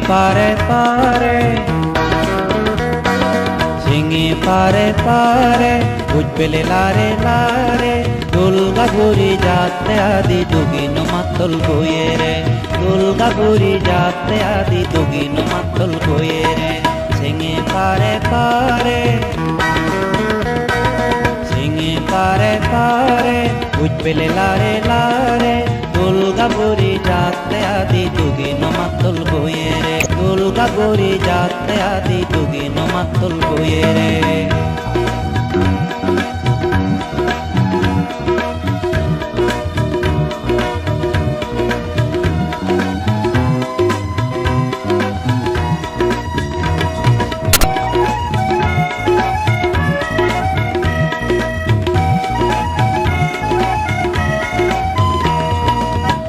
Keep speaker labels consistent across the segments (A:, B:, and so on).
A: পারে পারে সিঙে পারে পারে বুঝ পেলে লারে লারে দুর্গাপুরি যাতে আদি দুগিন মাতল বইয়ে রে দুর্গাপুরি যাতে আদি দুগিন মাতল বইয়ে রে সিঙে পারে পারে সিঙে পারে পারে বুঝ পেলে লারে লারে দুর্গাপুরি যাতে আদি দুগিন মাতল বইয়ে রে দুর্গাপুরি যাতে আদি দুগিন মাতল বইয়ে রে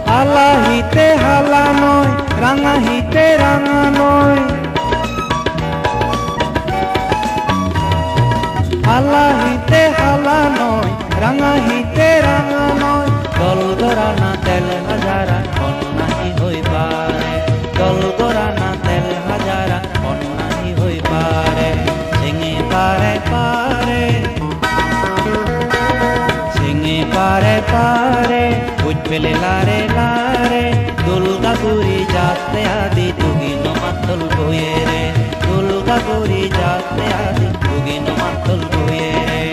A: হালা হিতে হালা নয় রাঙা হিতে রাঙা নয় হালা হিতে হালা নয় রাঙা হিতে রাঙা নয় দল গড়ানা তেল হাজারা অন্যাহি হই পারে দল গড়ানা তেল হাজারা অন্যাহি হই পারে সিঙে পারে পারে সিঙে পারে পারে বুঝ পেলে লারে লারে দুর্গাপুরি যাতে আদি দুগিন মাতল বইয়ে রে দুর্গাপুরি যাতে আদি দুগিন মাতল বইয়ে রে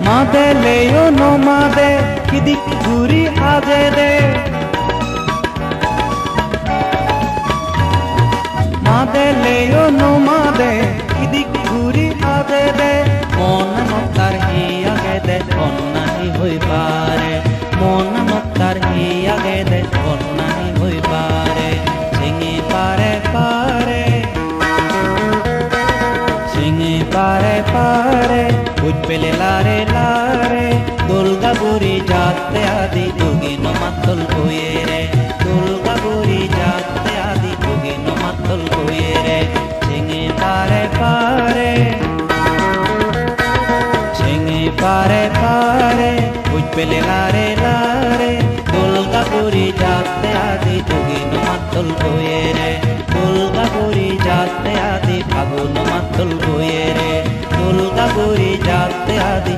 A: মাদে লেও নো মাদে কিদিক ঘুরি আজে দে মাদে লেও নো মাদে কিদিক ঘুরি আজে দে মন মতার হি আগে দে অন্যাহি হই পারে মন মতার হি আগে দে অন্যাহি হই পারে সিঙে পারে পারে সিঙে পারে পারে বুঝ পেলে লারে লারে দুর্গাপুরি যাতে আদি দুগিন মাতল বইয়ে রে দুর্গাপুরি যাতে আদি দুগিন মাতল বইয়ে রে সিঙে পারে পারে সিঙে পারে পারে বুঝ পেলে লারে লারে দুর্গাপুরি যাতে আদি দুগিন মাতল বইয়ে রে দুর্গাপুরি যাতে আদি ফাগুন মাতল বইয়ে রে দুর্গাপুরি যাতে আদি